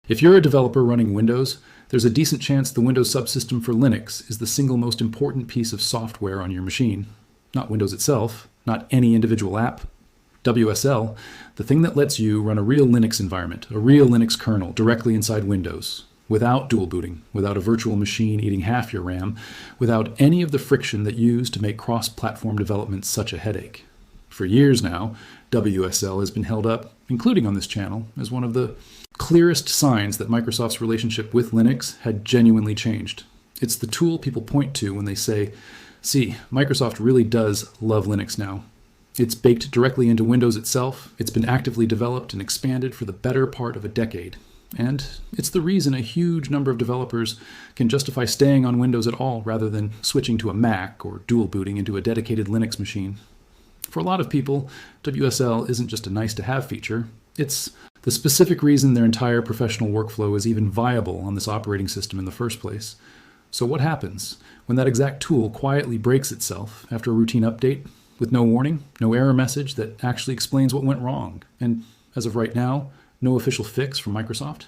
If you're a developer running Windows, there's a decent chance the Windows subsystem for Linux is the single most important piece of software on your machine. Not Windows itself, not any individual app. WSL, the thing that lets you run a real Linux environment, a real Linux kernel directly inside Windows, without dual booting, without a virtual machine eating half your RAM, without any of the friction that used to make cross-platform development such a headache. For years now, WSL has been held up, including on this channel, as one of the clearest signs that Microsoft's relationship with Linux had genuinely changed. It's the tool people point to when they say, see, Microsoft really does love Linux now. It's baked directly into Windows itself. It's been actively developed and expanded for the better part of a decade. And it's the reason a huge number of developers can justify staying on Windows at all rather than switching to a Mac or dual booting into a dedicated Linux machine. For a lot of people, WSL isn't just a nice-to-have feature. It's the specific reason their entire professional workflow is even viable on this operating system in the first place. So what happens when that exact tool quietly breaks itself after a routine update with no warning, no error message that actually explains what went wrong, and as of right now, no official fix from Microsoft?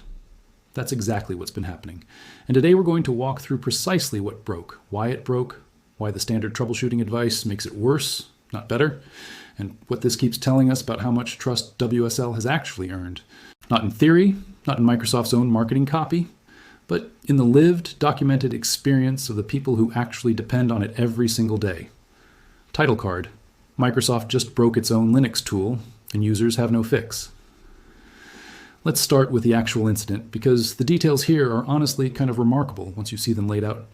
That's exactly what's been happening. And today we're going to walk through precisely what broke, why it broke, why the standard troubleshooting advice makes it worse, not better, and what this keeps telling us about how much trust WSL has actually earned. Not in theory, not in Microsoft's own marketing copy, but in the lived, documented experience of the people who actually depend on it every single day. Title card: Microsoft just broke its own Linux tool, and users have no fix. Let's start with the actual incident, because the details here are honestly kind of remarkable once you see them laid out.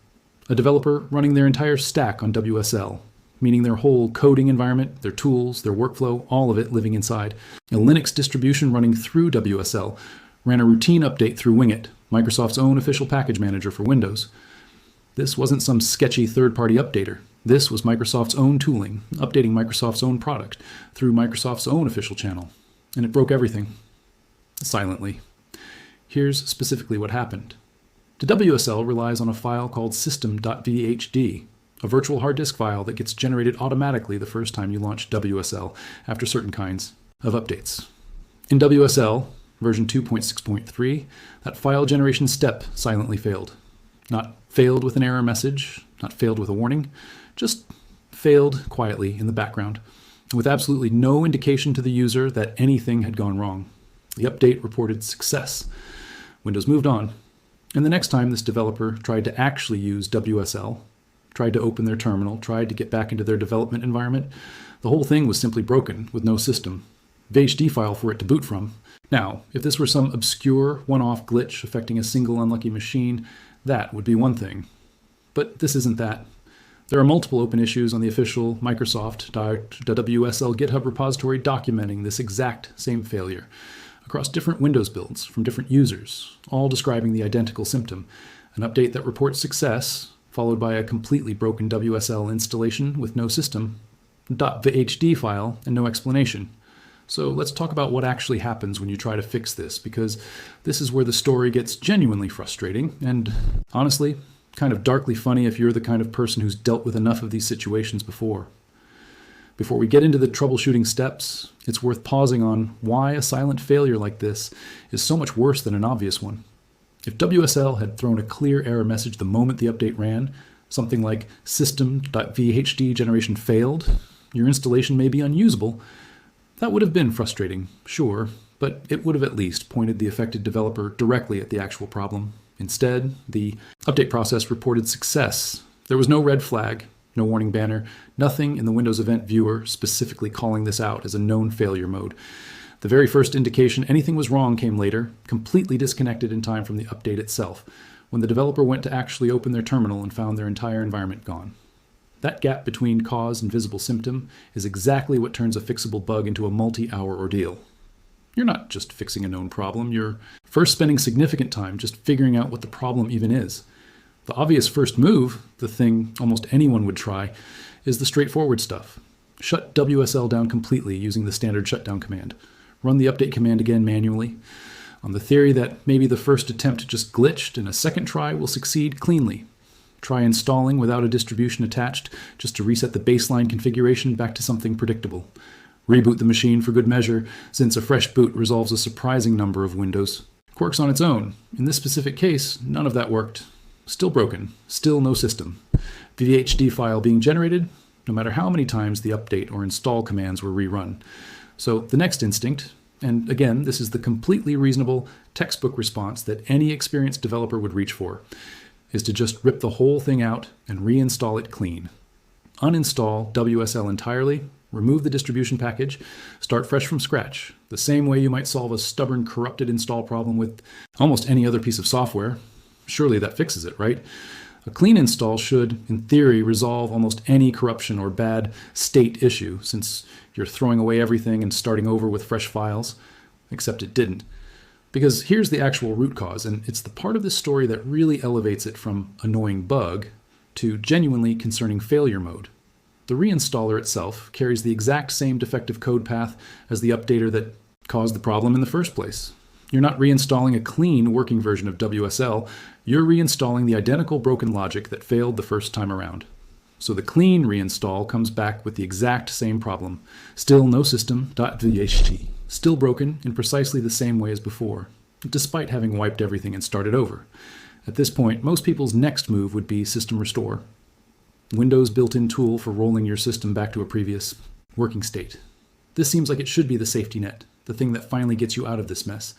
A developer running their entire stack on WSL, meaning their whole coding environment, their tools, their workflow, all of it living inside. A Linux distribution running through WSL ran a routine update through Wingit, Microsoft's own official package manager for Windows. This wasn't some sketchy third-party updater. This was Microsoft's own tooling, updating Microsoft's own product through Microsoft's own official channel. And it broke everything. Silently. Here's specifically what happened. The WSL relies on a file called system.vhd, a virtual hard disk file that gets generated automatically the first time you launch WSL after certain kinds of updates. In WSL, version 2.6.3, that file generation step silently failed. Not failed with an error message, not failed with a warning, just failed quietly in the background, with absolutely no indication to the user that anything had gone wrong. The update reported success. Windows moved on. And the next time this developer tried to actually use WSL, tried to open their terminal, tried to get back into their development environment, the whole thing was simply broken with no system. VHD file for it to boot from. Now, if this were some obscure one-off glitch affecting a single unlucky machine, that would be one thing. But this isn't that. There are multiple open issues on the official Microsoft.WSL GitHub repository documenting this exact same failure across different Windows builds from different users, all describing the identical symptom: an update that reports success, followed by a completely broken WSL installation with no system, .vhd file, and no explanation. So let's talk about what actually happens when you try to fix this, because this is where the story gets genuinely frustrating, and honestly, kind of darkly funny if you're the kind of person who's dealt with enough of these situations before. Before we get into the troubleshooting steps, it's worth pausing on why a silent failure like this is so much worse than an obvious one. If WSL had thrown a clear error message the moment the update ran, something like system.vhd generation failed, your installation may be unusable, that would have been frustrating, sure, but it would have at least pointed the affected developer directly at the actual problem. Instead, the update process reported success. There was no red flag, no warning banner, nothing in the Windows Event Viewer specifically calling this out as a known failure mode. The very first indication anything was wrong came later, completely disconnected in time from the update itself, when the developer went to actually open their terminal and found their entire environment gone. That gap between cause and visible symptom is exactly what turns a fixable bug into a multi-hour ordeal. You're not just fixing a known problem, you're first spending significant time just figuring out what the problem even is. The obvious first move, the thing almost anyone would try, is the straightforward stuff. Shut WSL down completely using the standard shutdown command. Run the update command again manually, on the theory that maybe the first attempt just glitched and a second try will succeed cleanly. Try installing without a distribution attached, just to reset the baseline configuration back to something predictable. Reboot the machine for good measure, since a fresh boot resolves a surprising number of Windows. Quirks on its own. In this specific case, none of that worked. Still broken. Still no system. VHD file being generated, no matter how many times the update or install commands were rerun. So the next instinct, and again, this is the completely reasonable textbook response that any experienced developer would reach for, is to just rip the whole thing out and reinstall it clean. Uninstall WSL entirely, remove the distribution package, start fresh from scratch, the same way you might solve a stubborn, corrupted install problem with almost any other piece of software. Surely that fixes it, right? A clean install should, in theory, resolve almost any corruption or bad state issue, since you're throwing away everything and starting over with fresh files, except it didn't. Because here's the actual root cause, and it's the part of this story that really elevates it from annoying bug to genuinely concerning failure mode. The reinstaller itself carries the exact same defective code path as the updater that caused the problem in the first place. You're not reinstalling a clean working version of WSL, you're reinstalling the identical broken logic that failed the first time around. So the clean reinstall comes back with the exact same problem. Still no system.vht. Still broken in precisely the same way as before, despite having wiped everything and started over. At this point, most people's next move would be system restore. Windows' built-in tool for rolling your system back to a previous working state. This seems like it should be the safety net, the thing that finally gets you out of this mess.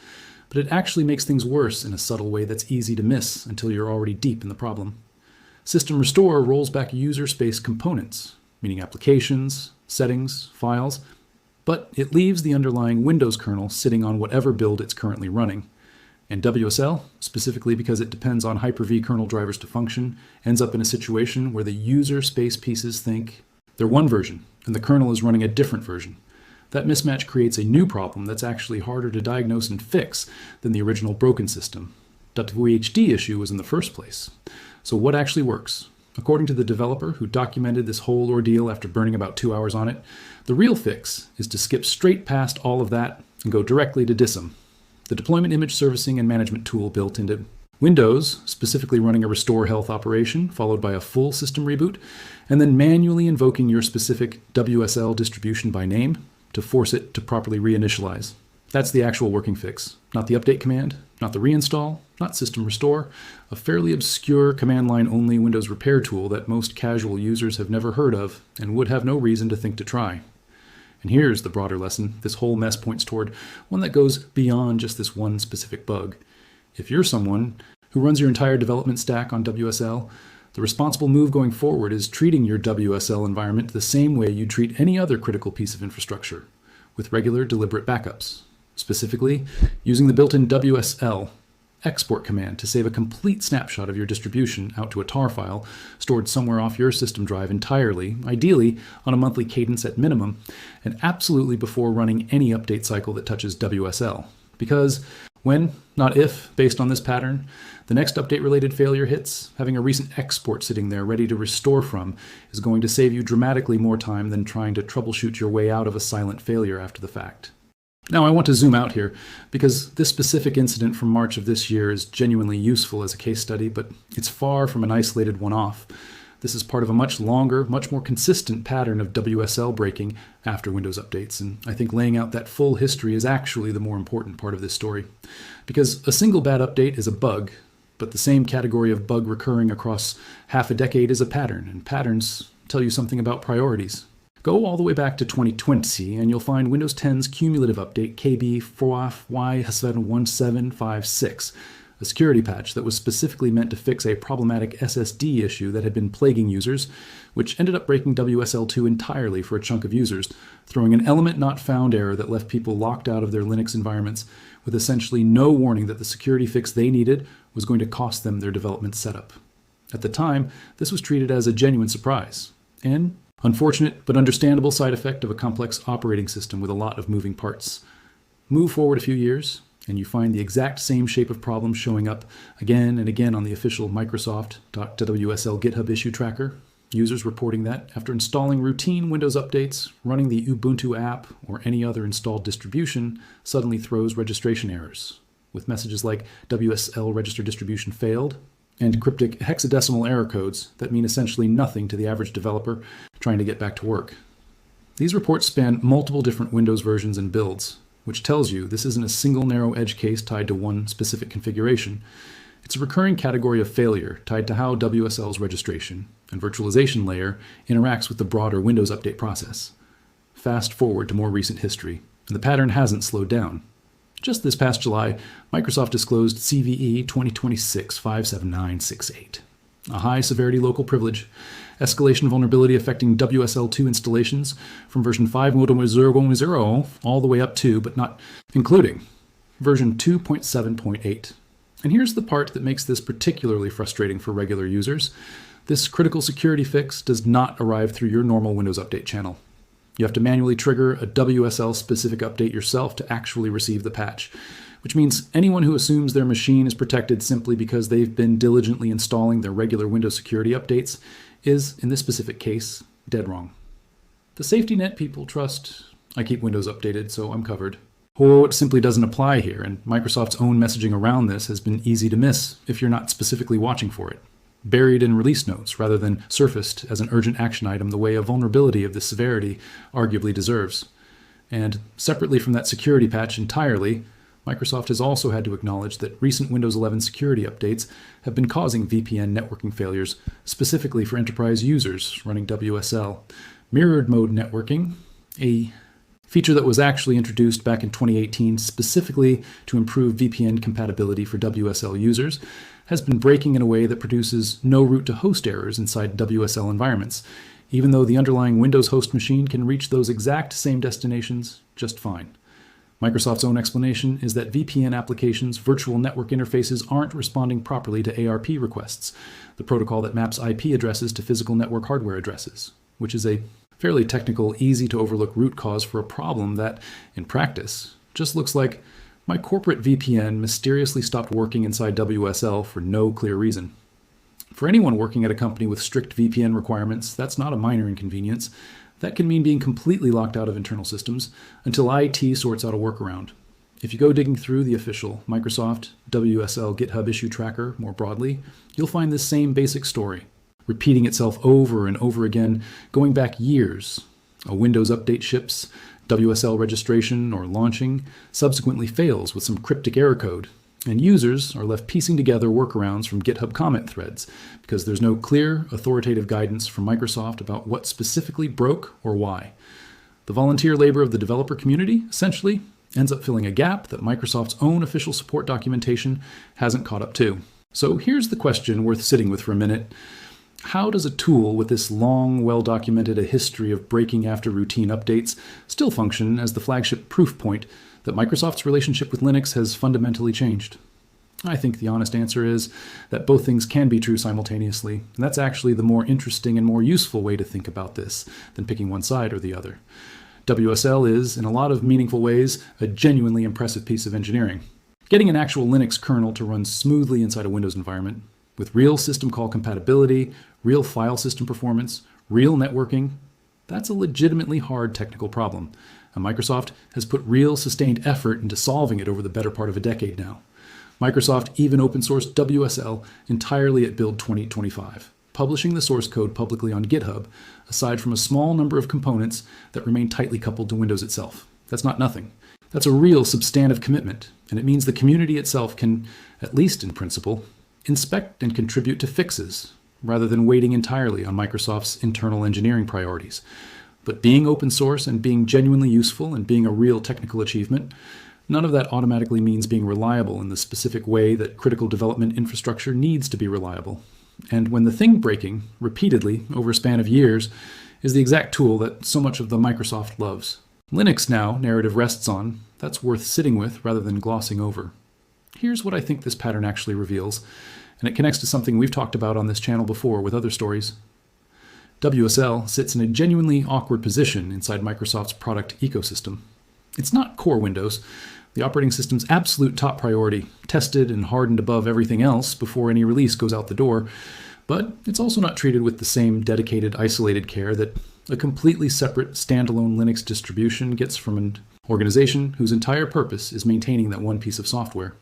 But it actually makes things worse in a subtle way that's easy to miss until you're already deep in the problem. System restore rolls back user space components, meaning applications, settings, files, but it leaves the underlying Windows kernel sitting on whatever build it's currently running. And WSL, specifically because it depends on Hyper-V kernel drivers to function, ends up in a situation where the user space pieces think they're one version and the kernel is running a different version. That mismatch creates a new problem that's actually harder to diagnose and fix than the original broken system. .vhd issue was in the first place. So what actually works? According to the developer who documented this whole ordeal after burning about 2 hours on it, the real fix is to skip straight past all of that and go directly to DISM, the deployment image servicing and management tool built into Windows, specifically running a restore health operation followed by a full system reboot, and then manually invoking your specific WSL distribution by name to force it to properly reinitialize. That's the actual working fix, not the update command, not the reinstall, not system restore, a fairly obscure command line only Windows repair tool that most casual users have never heard of and would have no reason to think to try. And here's the broader lesson this whole mess points toward, one that goes beyond just this one specific bug. If you're someone who runs your entire development stack on WSL, the responsible move going forward is treating your WSL environment the same way you treat any other critical piece of infrastructure, with regular, deliberate backups. Specifically, using the built-in WSL export command to save a complete snapshot of your distribution out to a tar file stored somewhere off your system drive entirely, ideally on a monthly cadence at minimum, and absolutely before running any update cycle that touches WSL. Because when, not if, based on this pattern, the next update-related failure hits, having a recent export sitting there ready to restore from is going to save you dramatically more time than trying to troubleshoot your way out of a silent failure after the fact. Now, I want to zoom out here, because this specific incident from March of this year is genuinely useful as a case study, but it's far from an isolated one-off. This is part of a much longer, much more consistent pattern of WSL breaking after Windows updates, and I think laying out that full history is actually the more important part of this story. Because a single bad update is a bug, but the same category of bug recurring across half a decade is a pattern, and patterns tell you something about priorities. Go all the way back to 2020 and you'll find Windows 10's cumulative update KB4Y1756, a security patch that was specifically meant to fix a problematic SSD issue that had been plaguing users, which ended up breaking WSL2 entirely for a chunk of users, throwing an element not found error that left people locked out of their Linux environments with essentially no warning that the security fix they needed was going to cost them their development setup. At the time, this was treated as a genuine surprise, and unfortunate but understandable side effect of a complex operating system with a lot of moving parts. Move forward a few years, and you find the exact same shape of problem showing up again and again on the official Microsoft.WSL GitHub issue tracker. Users reporting that after installing routine Windows updates, running the Ubuntu app or any other installed distribution suddenly throws registration errors, with messages like WSL register distribution failed, and cryptic hexadecimal error codes that mean essentially nothing to the average developer trying to get back to work. These reports span multiple different Windows versions and builds, which tells you this isn't a single narrow edge case tied to one specific configuration. It's a recurring category of failure tied to how WSL's registration and virtualization layer interacts with the broader Windows update process. Fast forward to more recent history, and the pattern hasn't slowed down. Just this past July, Microsoft disclosed CVE 2026-57968, a high-severity local privilege, escalation vulnerability affecting WSL2 installations from version 5.0.0 all the way up to, but not including, version 2.7.8. And here's the part that makes this particularly frustrating for regular users. This critical security fix does not arrive through your normal Windows Update channel. You have to manually trigger a WSL-specific update yourself to actually receive the patch, which means anyone who assumes their machine is protected simply because they've been diligently installing their regular Windows security updates is, in this specific case, dead wrong. The safety net people trust, I keep Windows updated, so I'm covered. Or it simply doesn't apply here, and Microsoft's own messaging around this has been easy to miss if you're not specifically watching for it. Buried in release notes rather than surfaced as an urgent action item the way a vulnerability of this severity arguably deserves. And separately from that security patch entirely, Microsoft has also had to acknowledge that recent Windows 11 security updates have been causing VPN networking failures, specifically for enterprise users running WSL. Mirrored mode networking, a feature that was actually introduced back in 2018 specifically to improve VPN compatibility for WSL users, has been breaking in a way that produces no root to host errors inside WSL environments, even though the underlying Windows host machine can reach those exact same destinations just fine. Microsoft's own explanation is that VPN applications' virtual network interfaces aren't responding properly to ARP requests, the protocol that maps IP addresses to physical network hardware addresses, which is a fairly technical, easy to overlook root cause for a problem that, in practice, just looks like my corporate VPN mysteriously stopped working inside WSL for no clear reason. For anyone working at a company with strict VPN requirements, that's not a minor inconvenience. That can mean being completely locked out of internal systems until IT sorts out a workaround. If you go digging through the official Microsoft WSL GitHub issue tracker more broadly, you'll find this same basic story, repeating itself over and over again, going back years. A Windows update ships, WSL registration or launching subsequently fails with some cryptic error code, and users are left piecing together workarounds from GitHub comment threads because there's no clear, authoritative guidance from Microsoft about what specifically broke or why. The volunteer labor of the developer community, essentially, ends up filling a gap that Microsoft's own official support documentation hasn't caught up to. So here's the question worth sitting with for a minute. How does a tool with this long, well-documented a history of breaking after routine updates still function as the flagship proof point that Microsoft's relationship with Linux has fundamentally changed? I think the honest answer is that both things can be true simultaneously, and that's actually the more interesting and more useful way to think about this than picking one side or the other. WSL is, in a lot of meaningful ways, a genuinely impressive piece of engineering. Getting an actual Linux kernel to run smoothly inside a Windows environment, with real system call compatibility, real file system performance, real networking, that's a legitimately hard technical problem, and Microsoft has put real sustained effort into solving it over the better part of a decade now. Microsoft even open-sourced WSL entirely at Build 2025, publishing the source code publicly on GitHub, aside from a small number of components that remain tightly coupled to Windows itself. That's not nothing. That's a real substantive commitment, and it means the community itself can, at least in principle, inspect and contribute to fixes, rather than waiting entirely on Microsoft's internal engineering priorities. But being open source and being genuinely useful and being a real technical achievement, none of that automatically means being reliable in the specific way that critical development infrastructure needs to be reliable. And when the thing breaking, repeatedly, over a span of years, is the exact tool that so much of the Microsoft loves. Linux now, narrative rests on, that's worth sitting with rather than glossing over. Here's what I think this pattern actually reveals, and it connects to something we've talked about on this channel before with other stories. WSL sits in a genuinely awkward position inside Microsoft's product ecosystem. It's not core Windows, the operating system's absolute top priority, tested and hardened above everything else before any release goes out the door, but it's also not treated with the same dedicated, isolated care that a completely separate, standalone Linux distribution gets from an organization whose entire purpose is maintaining that one piece of software.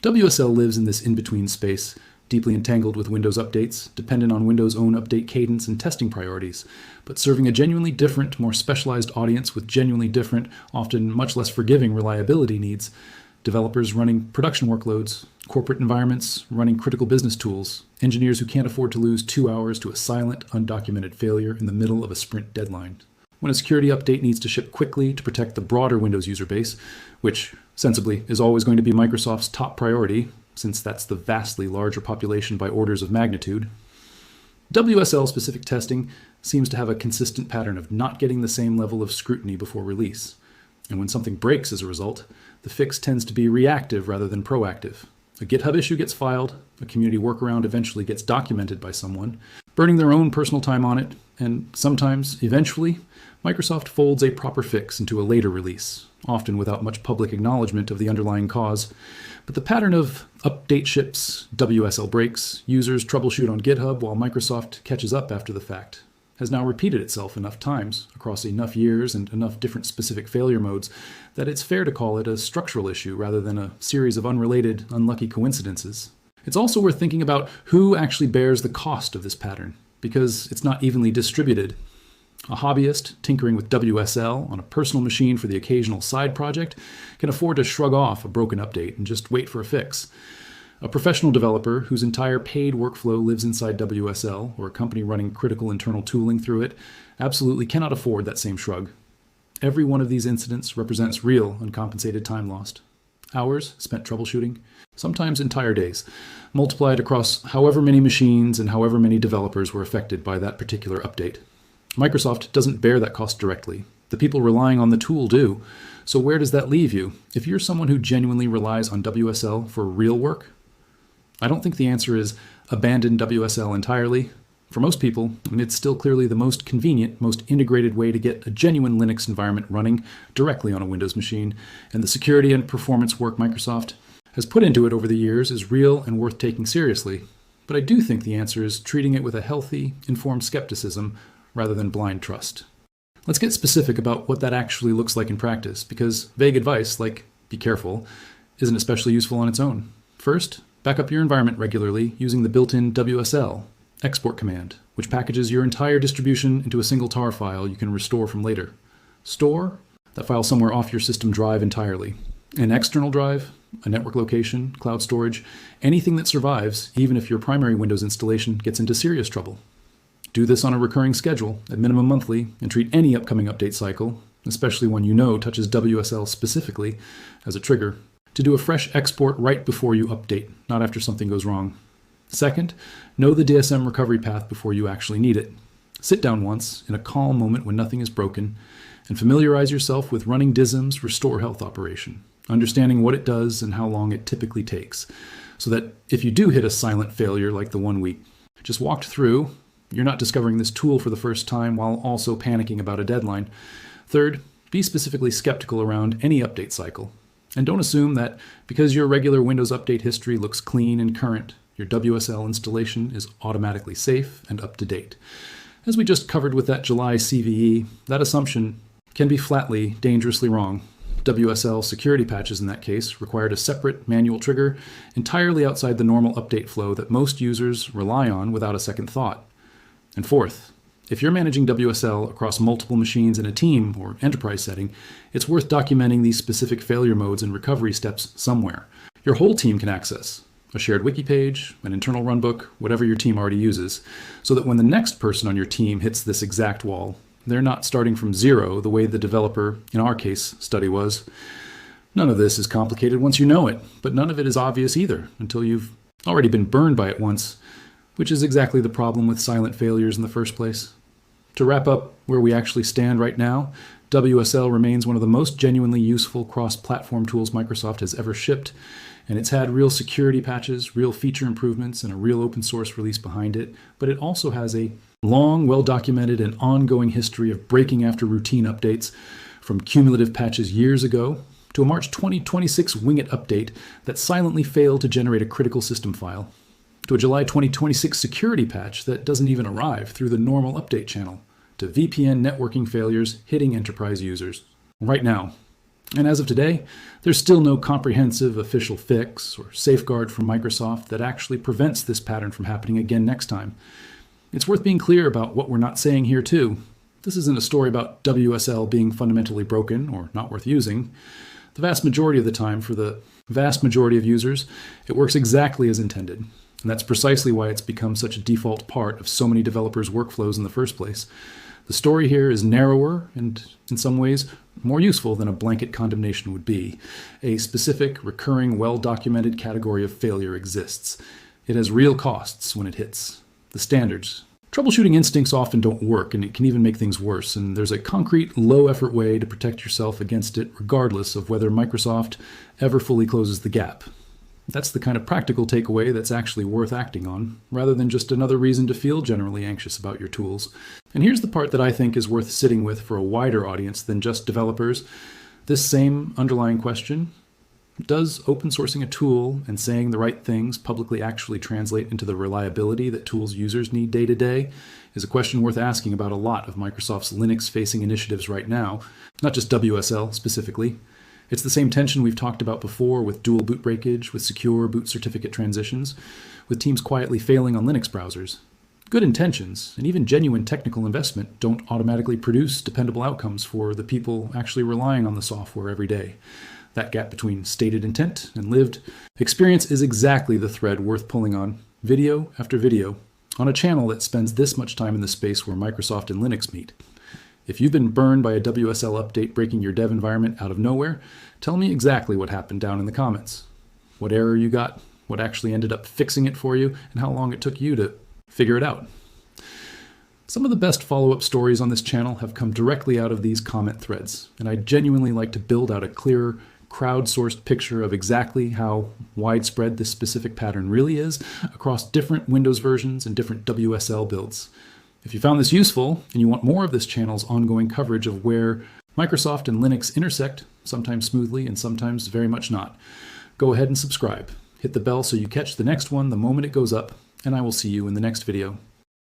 WSL lives in this in-between space, deeply entangled with Windows updates, dependent on Windows' own update cadence and testing priorities, but serving a genuinely different, more specialized audience with genuinely different, often much less forgiving reliability needs. Developers running production workloads, corporate environments running critical business tools, engineers who can't afford to lose 2 hours to a silent, undocumented failure in the middle of a sprint deadline. When a security update needs to ship quickly to protect the broader Windows user base, which, sensibly, is always going to be Microsoft's top priority, since that's the vastly larger population by orders of magnitude, WSL-specific testing seems to have a consistent pattern of not getting the same level of scrutiny before release. And when something breaks as a result, the fix tends to be reactive rather than proactive. A GitHub issue gets filed, a community workaround eventually gets documented by someone, burning their own personal time on it, and sometimes, eventually, Microsoft folds a proper fix into a later release, often without much public acknowledgement of the underlying cause. But the pattern of update ships, WSL breaks, users troubleshoot on GitHub while Microsoft catches up after the fact has now repeated itself enough times, across enough years and enough different specific failure modes, that it's fair to call it a structural issue rather than a series of unrelated, unlucky coincidences. It's also worth thinking about who actually bears the cost of this pattern, because it's not evenly distributed. A hobbyist tinkering with WSL on a personal machine for the occasional side project can afford to shrug off a broken update and just wait for a fix. A professional developer whose entire paid workflow lives inside WSL, or a company running critical internal tooling through it, absolutely cannot afford that same shrug. Every one of these incidents represents real uncompensated time lost. Hours spent troubleshooting, sometimes entire days, multiplied across however many machines and however many developers were affected by that particular update. Microsoft doesn't bear that cost directly. The people relying on the tool do. So where does that leave you? If you're someone who genuinely relies on WSL for real work, I don't think the answer is abandon WSL entirely. For most people, it's still clearly the most convenient, most integrated way to get a genuine Linux environment running directly on a Windows machine, and the security and performance work Microsoft has put into it over the years is real and worth taking seriously. But I do think the answer is treating it with a healthy, informed skepticism rather than blind trust. Let's get specific about what that actually looks like in practice, because vague advice, like be careful, isn't especially useful on its own. First, back up your environment regularly using the built-in WSL export command, which packages your entire distribution into a single tar file you can restore from later. Store that file somewhere off your system drive entirely. An external drive, a network location, cloud storage, anything that survives, even if your primary Windows installation gets into serious trouble. Do this on a recurring schedule, at minimum monthly, and treat any upcoming update cycle, especially one you know touches WSL specifically, as a trigger, to do a fresh export right before you update, not after something goes wrong. Second, know the DSM recovery path before you actually need it. Sit down once, in a calm moment when nothing is broken, and familiarize yourself with running DISM's restore health operation, understanding what it does and how long it typically takes, so that if you do hit a silent failure like the one we just walked through, you're not discovering this tool for the first time while also panicking about a deadline. Third, be specifically skeptical around any update cycle. And don't assume that because your regular Windows update history looks clean and current, your WSL installation is automatically safe and up to date. As we just covered with that July CVE, that assumption can be flatly, dangerously wrong. WSL security patches in that case required a separate manual trigger entirely outside the normal update flow that most users rely on without a second thought. And fourth, if you're managing WSL across multiple machines in a team or enterprise setting, it's worth documenting these specific failure modes and recovery steps somewhere. Your whole team can access a shared wiki page, an internal runbook, whatever your team already uses, so that when the next person on your team hits this exact wall, they're not starting from zero the way the developer, in our case, study was. None of this is complicated once you know it, but none of it is obvious either until you've already been burned by it once, which is exactly the problem with silent failures in the first place. To wrap up where we actually stand right now, WSL remains one of the most genuinely useful cross-platform tools Microsoft has ever shipped, and it's had real security patches, real feature improvements, and a real open source release behind it, but it also has a long, well-documented, and ongoing history of breaking after routine updates, from cumulative patches years ago to a March 2026 Wing It update that silently failed to generate a critical system file, to a July 2026 security patch that doesn't even arrive through the normal update channel, to VPN networking failures hitting enterprise users. Right now, And as of today, there's still no comprehensive official fix or safeguard from Microsoft that actually prevents this pattern from happening again next time. It's worth being clear about what we're not saying here too. This isn't a story about WSL being fundamentally broken or not worth using. The vast majority of the time, for the vast majority of users, it works exactly as intended. And that's precisely why it's become such a default part of so many developers' workflows in the first place. The story here is narrower and, in some ways, more useful than a blanket condemnation would be. A specific, recurring, well-documented category of failure exists. It has real costs when it hits. The standards. Troubleshooting instincts often don't work, and it can even make things worse, and there's a concrete, low-effort way to protect yourself against it, regardless of whether Microsoft ever fully closes the gap. That's the kind of practical takeaway that's actually worth acting on, rather than just another reason to feel generally anxious about your tools. And here's the part that I think is worth sitting with for a wider audience than just developers. This same underlying question: does open sourcing a tool and saying the right things publicly actually translate into the reliability that tools users need day to day? Is a question worth asking about a lot of Microsoft's Linux-facing initiatives right now, not just WSL specifically. It's the same tension we've talked about before with dual boot breakage, with secure boot certificate transitions, with teams quietly failing on Linux browsers. Good intentions and even genuine technical investment don't automatically produce dependable outcomes for the people actually relying on the software every day. That gap between stated intent and lived experience is exactly the thread worth pulling on, video after video, on a channel that spends this much time in the space where Microsoft and Linux meet. If you've been burned by a WSL update breaking your dev environment out of nowhere, tell me exactly what happened down in the comments. What error you got, what actually ended up fixing it for you, and how long it took you to figure it out. Some of the best follow-up stories on this channel have come directly out of these comment threads, and I genuinely like to build out a clearer, crowdsourced picture of exactly how widespread this specific pattern really is across different Windows versions and different WSL builds. If you found this useful and you want more of this channel's ongoing coverage of where Microsoft and Linux intersect, sometimes smoothly and sometimes very much not, go ahead and subscribe. Hit the bell so you catch the next one the moment it goes up, and I will see you in the next video.